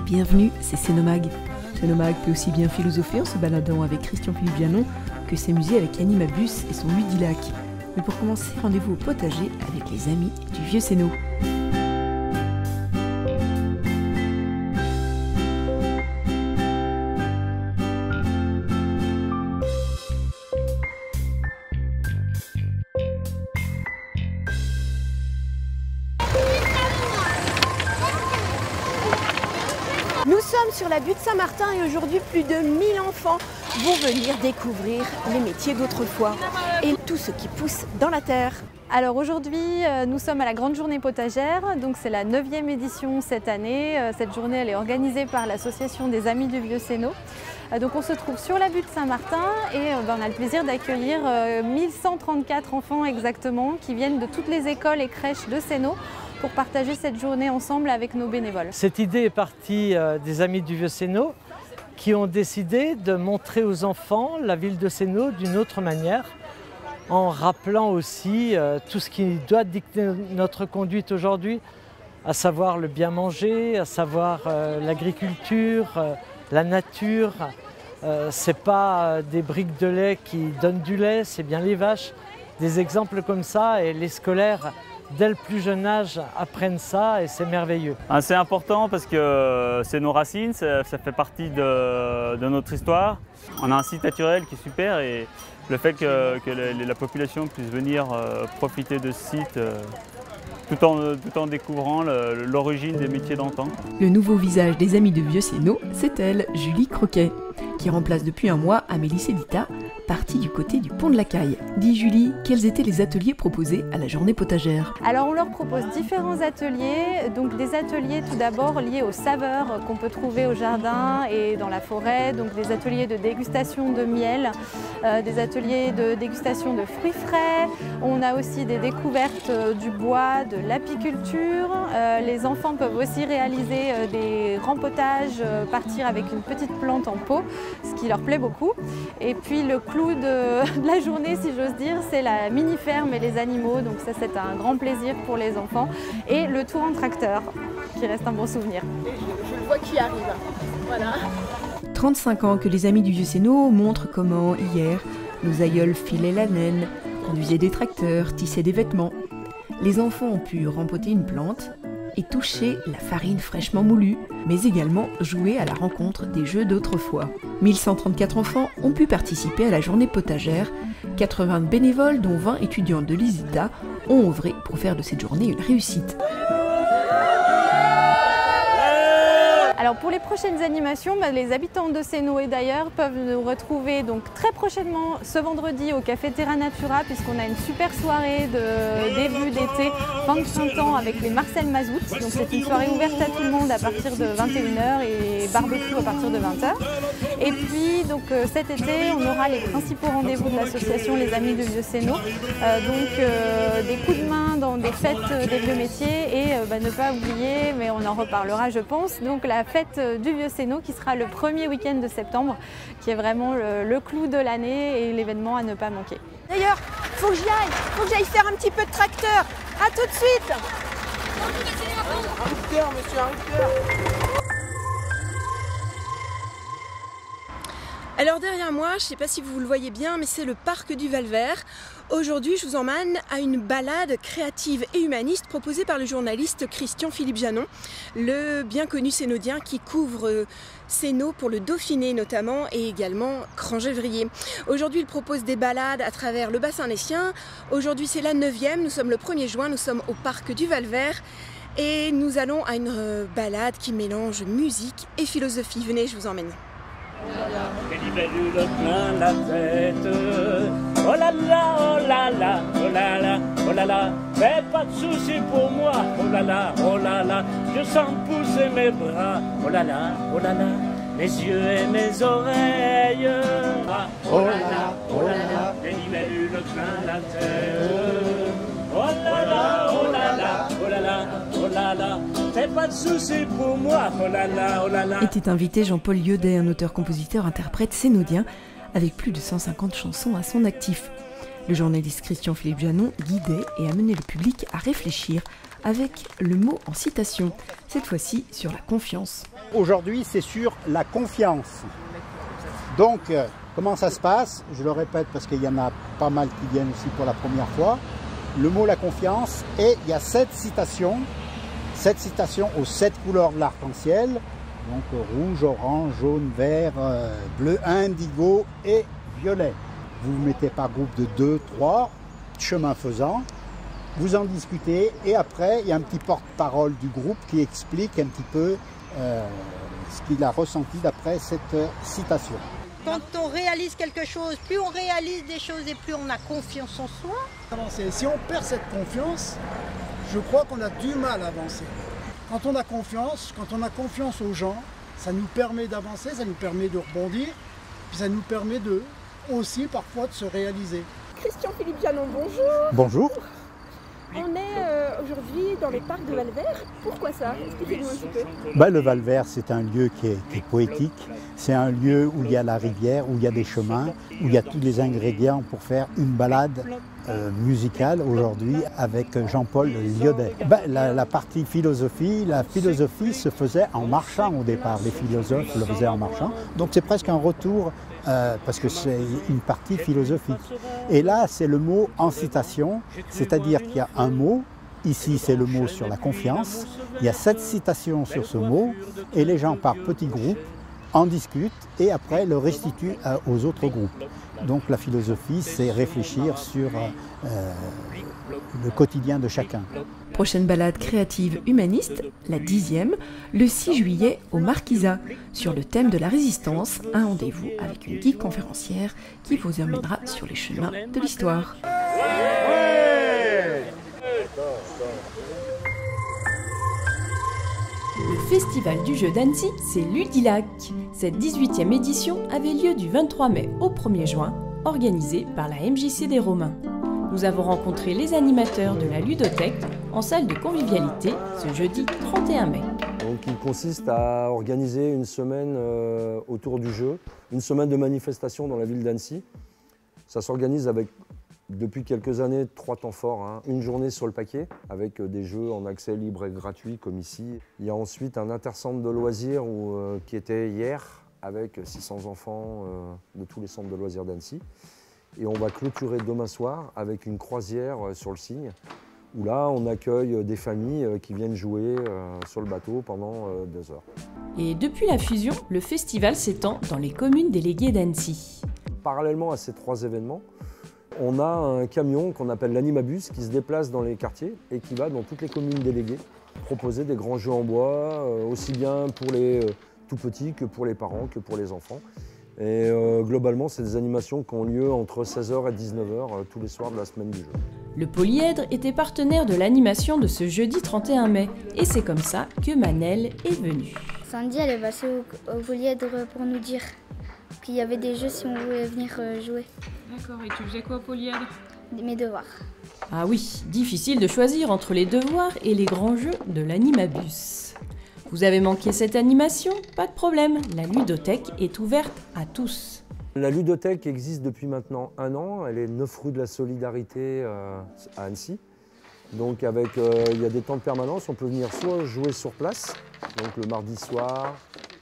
Bienvenue, c'est Scénomag. Scénomag peut aussi bien philosopher en se baladant avec Christian-Philippe Janon que s'amuser avec Annie Mabus et son Ludilac. Mais pour commencer, rendez-vous au potager avec les amis du Vieux Sénot. Nous sommes sur la butte Saint-Martin et aujourd'hui plus de 1000 enfants vont venir découvrir les métiers d'autrefois et tout ce qui pousse dans la terre. Alors aujourd'hui, nous sommes à la grande journée potagère, donc c'est la 9e édition cette année. Cette journée elle est organisée par l'association des Amis du Vieux Sénot. Donc on se trouve sur la butte Saint-Martin et on a le plaisir d'accueillir 1134 enfants exactement qui viennent de toutes les écoles et crèches de Sénot pour partager cette journée ensemble avec nos bénévoles. Cette idée est partie des Amis du Vieux Sénot qui ont décidé de montrer aux enfants la ville de Sénot d'une autre manière, en rappelant aussi tout ce qui doit dicter notre conduite aujourd'hui, à savoir le bien manger, à savoir l'agriculture, la nature. Ce n'est pas des briques de lait qui donnent du lait, c'est bien les vaches. Des exemples comme ça et les scolaires dès le plus jeune âge apprennent ça et c'est merveilleux. C'est important parce que c'est nos racines, ça fait partie de notre histoire. On a un site naturel qui est super et le fait que la population puisse venir profiter de ce site tout en découvrant l'origine des métiers d'antan. Le nouveau visage des Amis de Vieux Sénot, c'est elle, Julie Croquet, qui remplace depuis un mois Amélie Célita, partie du côté du pont de la Caille. Dis Julie, quels étaient les ateliers proposés à la journée potagère? Alors on leur propose différents ateliers, donc des ateliers tout d'abord liés aux saveurs qu'on peut trouver au jardin et dans la forêt, donc des ateliers de dégustation de miel, des ateliers de dégustation de fruits frais, on a aussi des découvertes du bois, de l'apiculture, les enfants peuvent aussi réaliser des rempotages, partir avec une petite plante en pot, ce qui leur plaît beaucoup. Et puis le clou de la journée, si j'ose dire, c'est la mini-ferme et les animaux, donc ça c'est un grand plaisir pour les enfants. Et le tour en tracteur, qui reste un bon souvenir. Je le vois qui arrive, voilà. 35 ans que les Amis du Vieux Sénot montrent comment, hier, nos aïeuls filaient la laine, conduisaient des tracteurs, tissaient des vêtements. Les enfants ont pu rempoter une plante et toucher la farine fraîchement moulue, mais également jouer à la rencontre des jeux d'autrefois. 1134 enfants ont pu participer à la journée potagère. 80 bénévoles, dont 20 étudiants de l'ISITA, ont œuvré pour faire de cette journée une réussite. Alors pour les prochaines animations, les habitants de Sénot et d'ailleurs peuvent nous retrouver donc très prochainement ce vendredi au Café Terra Natura puisqu'on a une super soirée de début d'été, fin de printemps avec les Marcel Mazout. Donc c'est une soirée ouverte à tout le monde à partir de 21h et barbecue à partir de 20h. Et puis donc cet été on aura les principaux rendez-vous de l'association Les Amis du Vieux Sénot. Des coups de main dans des fêtes des vieux métiers et ne pas oublier, mais on en reparlera je pense, donc la fête du Vieux Sénot qui sera le premier week-end de septembre, qui est vraiment le clou de l'année et l'événement à ne pas manquer. D'ailleurs, faut que j'aille faire un petit peu de tracteur. À tout de suite. Un rupteur, monsieur, un rupteur. Alors derrière moi, je ne sais pas si vous le voyez bien, mais c'est le parc du Val-Vert. Aujourd'hui, je vous emmène à une balade créative et humaniste proposée par le journaliste Christian-Philippe Janon, le bien connu sénodien qui couvre Sénot pour le Dauphiné notamment et également Cran-Gevrier. Aujourd'hui, il propose des balades à travers le bassin naissien. Aujourd'hui, c'est la 9e, nous sommes le 1er juin, nous sommes au parc du Val-Vert et nous allons à une balade qui mélange musique et philosophie. Venez, je vous emmène. Quelle libellule plein la tête. Oh là là, oh là là, oh là là, oh là là. Fais pas de soucis pour moi. Oh là là, oh là là. Je sens pousser mes bras. Oh là là, mes yeux et mes oreilles. Oh là là, oh là là. Quelle libellule plein la tête. Oh là là, oh là là, oh là là, oh là là. Fais pas de soucis pour moi. Oh là là, oh là là. Était invité Jean-Paul Liaudet, un auteur-compositeur-interprète sénodien, avec plus de 150 chansons à son actif. Le journaliste Christian-Philippe Janon guidait et amenait le public à réfléchir avec le mot en citation, cette fois-ci sur la confiance. Aujourd'hui, c'est sur la confiance. Donc, comment ça se passe? Je le répète parce qu'il y en a pas mal qui viennent aussi pour la première fois. Le mot la confiance, et il y a 7 citations aux 7 couleurs de l'arc-en-ciel. Donc rouge, orange, jaune, vert, bleu, indigo et violet. Vous vous mettez par groupe de 2, 3, chemin faisant. Vous en discutez et après, il y a un petit porte-parole du groupe qui explique un petit peu ce qu'il a ressenti d'après cette citation. Quand on réalise quelque chose, plus on réalise des choses et plus on a confiance en soi. Si on perd cette confiance, je crois qu'on a du mal à avancer. Quand on a confiance aux gens, ça nous permet d'avancer, ça nous permet de rebondir, puis ça nous permet aussi parfois de se réaliser. Christian Philippe Janon, bonjour. Bonjour. On est aujourd'hui dans le parc de Valvert. Pourquoi ça? Expliquez-nous un petit peu. Le Valvert, c'est un lieu qui est poétique. C'est un lieu où il y a la rivière, où il y a des chemins, où il y a tous les ingrédients pour faire une balade musicale aujourd'hui avec Jean-Paul Liaudet. La partie philosophie, la philosophie se faisait en marchant au départ. Les philosophes le faisaient en marchant. Donc c'est presque un retour parce que c'est une partie philosophique. Et là, c'est le mot en citation, c'est-à-dire qu'il y a un mot, ici c'est le mot sur la confiance, il y a 7 citations sur ce mot, et les gens par petits groupes en discutent et après le restituent aux autres groupes. Donc la philosophie, c'est réfléchir sur le quotidien de chacun. Prochaine balade créative humaniste, la 10e, le 6 juillet au Marquisat, sur le thème de la résistance, un rendez-vous avec une guide conférencière qui vous emmènera sur les chemins de l'histoire. Le Festival du jeu d'Annecy, c'est Ludilac. Cette 18e édition avait lieu du 23 mai au 1er juin, organisée par la MJC des Romains. Nous avons rencontré les animateurs de la ludothèque en salle de convivialité ce jeudi 31 mai. Donc, il consiste à organiser une semaine autour du jeu, une semaine de manifestation dans la ville d'Annecy. Ça s'organise avec, depuis quelques années, 3 temps forts. Une journée sur le paquet avec des jeux en accès libre et gratuit comme ici. Il y a ensuite un intercentre de loisirs qui était hier avec 600 enfants de tous les centres de loisirs d'Annecy. Et on va clôturer demain soir avec une croisière sur le Cygne, où là on accueille des familles qui viennent jouer sur le bateau pendant 2 heures. Et depuis la fusion, le festival s'étend dans les communes déléguées d'Annecy. Parallèlement à ces 3 événements, on a un camion qu'on appelle l'Animabus qui se déplace dans les quartiers et qui va dans toutes les communes déléguées proposer des grands jeux en bois, aussi bien pour les tout petits que pour les parents, que pour les enfants. Et globalement, c'est des animations qui ont lieu entre 16h et 19h tous les soirs de la semaine du jeu. Le Polyèdre était partenaire de l'animation de ce jeudi 31 mai. Et c'est comme ça que Manel est venue. Sandy, elle est passée au Polyèdre pour nous dire qu'il y avait des jeux si on voulait venir jouer. D'accord, et tu faisais quoi au Polyèdre? Mes devoirs. Ah oui, difficile de choisir entre les devoirs et les grands jeux de l'Animabus. Vous avez manqué cette animation? Pas de problème, la ludothèque est ouverte à tous. La ludothèque existe depuis maintenant 1 an, elle est 9 rue de la Solidarité à Annecy. Donc il y a des temps de permanence, on peut venir soit jouer sur place, donc le mardi soir,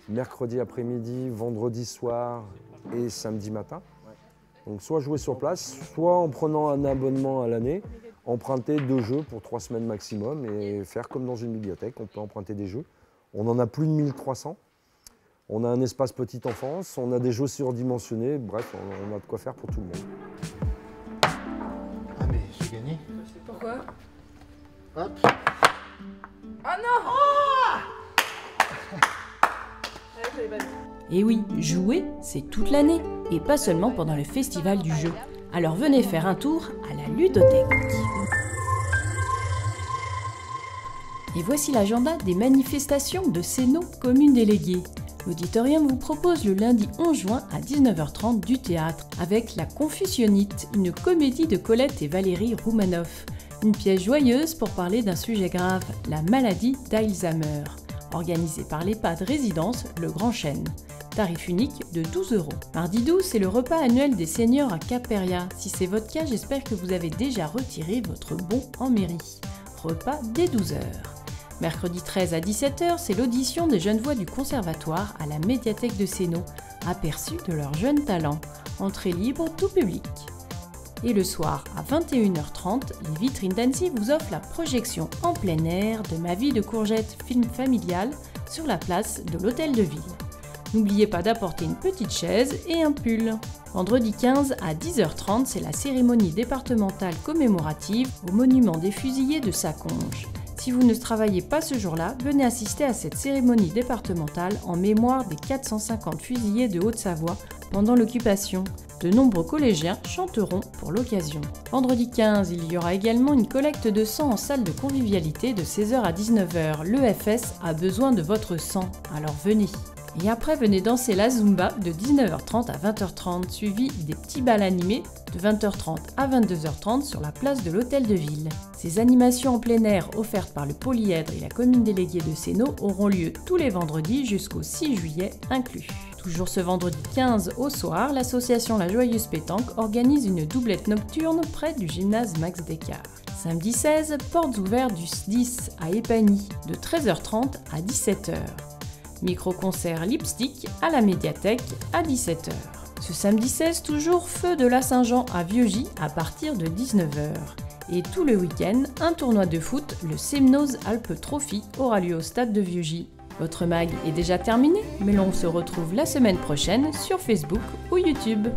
mercredi après-midi, vendredi soir et samedi matin. Donc soit jouer sur place, soit en prenant un abonnement à l'année, emprunter 2 jeux pour 3 semaines maximum et faire comme dans une bibliothèque, on peut emprunter des jeux. On en a plus de 1300. On a un espace petite enfance, on a des jeux surdimensionnés, bref, on a de quoi faire pour tout le monde. Ah mais j'ai gagné. Pourquoi? Hop. Ah non! Et oui, jouer, c'est toute l'année, et pas seulement pendant le festival du jeu. Alors venez faire un tour à la ludothèque. Et voici l'agenda des manifestations de Sénaux, communes déléguées. L'auditorium vous propose le lundi 11 juin à 19h30 du théâtre avec La Confucianite, une comédie de Colette et Valérie Roumanoff. Une pièce joyeuse pour parler d'un sujet grave, la maladie d'Alzheimer, organisée par l'EHPAD Résidence Le Grand Chêne. Tarif unique de 12 €. Mardi 12, c'est le repas annuel des seniors à Cap-Péria. Si c'est votre cas, j'espère que vous avez déjà retiré votre bon en mairie. Repas dès 12 h. Mercredi 13 à 17h, c'est l'audition des jeunes voix du conservatoire à la médiathèque de Sénaux, aperçu de leurs jeunes talents. Entrée libre, tout public. Et le soir, à 21h30, les vitrines d'Annecy vous offrent la projection en plein air de Ma vie de courgette, film familial, sur la place de l'Hôtel de Ville. N'oubliez pas d'apporter une petite chaise et un pull. Vendredi 15 à 10h30, c'est la cérémonie départementale commémorative au monument des fusillés de Saconge. Si vous ne travaillez pas ce jour-là, venez assister à cette cérémonie départementale en mémoire des 450 fusillés de Haute-Savoie pendant l'occupation. De nombreux collégiens chanteront pour l'occasion. Vendredi 15, il y aura également une collecte de sang en salle de convivialité de 16h à 19h. L'EFS a besoin de votre sang, alors venez. Et après, venez danser la Zumba de 19h30 à 20h30, suivi des petits bals animés de 20h30 à 22h30 sur la place de l'Hôtel de Ville. Ces animations en plein air offertes par le Polyèdre et la commune déléguée de Sénaux auront lieu tous les vendredis jusqu'au 6 juillet inclus. Toujours ce vendredi 15 au soir, l'association La Joyeuse Pétanque organise une doublette nocturne près du gymnase Max Descartes. Samedi 16, portes ouvertes du 10 à Épagny de 13h30 à 17h. Micro-concert Lipstick à la médiathèque à 17h. Ce samedi 16, toujours feu de la Saint-Jean à Vieugy à partir de 19h. Et tout le week-end, un tournoi de foot, le Semnoz Alpes Trophy, aura lieu au stade de Vieugy. Votre mag est déjà terminé, mais l'on se retrouve la semaine prochaine sur Facebook ou YouTube.